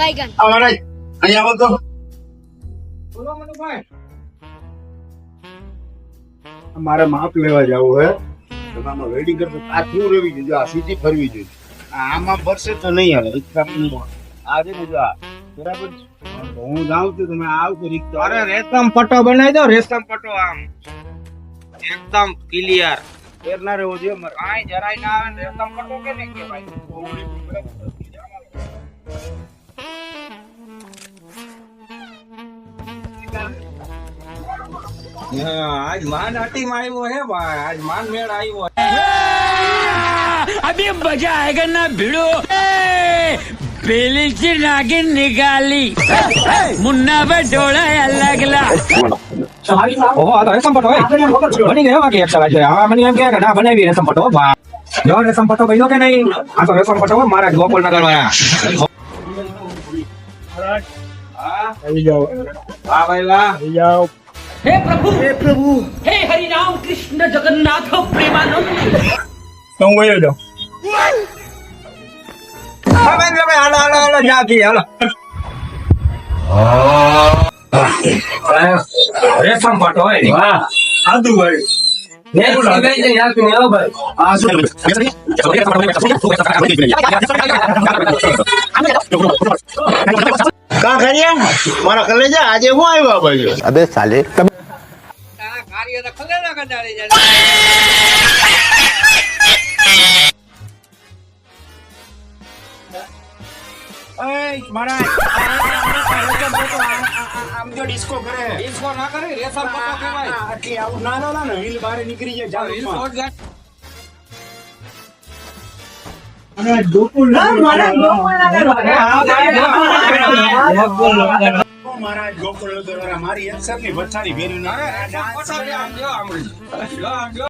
બાયગન અમારા અહીંયા આવો તો બોલો મનુભાઈ. મારે માપ લેવા જવું હે આમાં વેડિંગ કરતા આ શું રેવી જોઈએ આ સીધી ફરવી જોઈએ આમાં ભરશે તો નહીં હાલે આજે ને જો આ બરાબર હું જાઉં છું તમે આવ તો રીત અરે રેશમ પટ્ટો બનાવી દો, રેશમ પટ્ટો આમ એકદમ ક્લિયર. ફેર ના રહેવો જોઈએ મારે કાંઈ જરાય ના આવે ને રેશમ પટ્ટો કેને કહેવાય? આજ માન હાટીમાં આવ્યો હે ભાઈ, આજ માન મેળ આવ્યો. अभी मजा आएगा ना भिड़ो पहली से नागिन निकाली मुन्ना पे डोला लगला ઓહો, આ તો રેશમ પટ્ટો હે. બની ગયો બાકી એક સવાલ છે. હવે મને એમ કહે કે ના બનાવી રેશમ પટ્ટો. વાહ, જો રેશમ પટ્ટો બન્યો કે નહીં? આ તો રેશમ પટ્ટો મારા ગોકુલનગર વાળા. આવી જાઓ વાહ ભાઈ વાહ. આવી જાઓ हे प्रभु हे हरि राम कृष्ण जगन्नाथ प्रेमानंद તો હું વયો જાઉં હા ભાઈ હાલો હાલો હાલો જાગી હાલો. રેશમ પટ્ટો હોય ને. વાહ આદુ ભાઈ કા કર્યા મારા કલેજા આજે હું આવ્યો ભાઈ अबे साले આમ જો ડિસ્કો કરે ડિસ્કો ના કરે, રેશમ પટ્ટો કહેવાય. આટલી આવું ના ને હિલ બહાર નીકળી જાય રીલ જાદુમાં. શોર્ટ ગાડી. અને ગોકુલ મારા ગોકુલ મારી એક સરની બચ્ચાની ભેરી ના રેશમ પટ્ટો આમ જો આમ.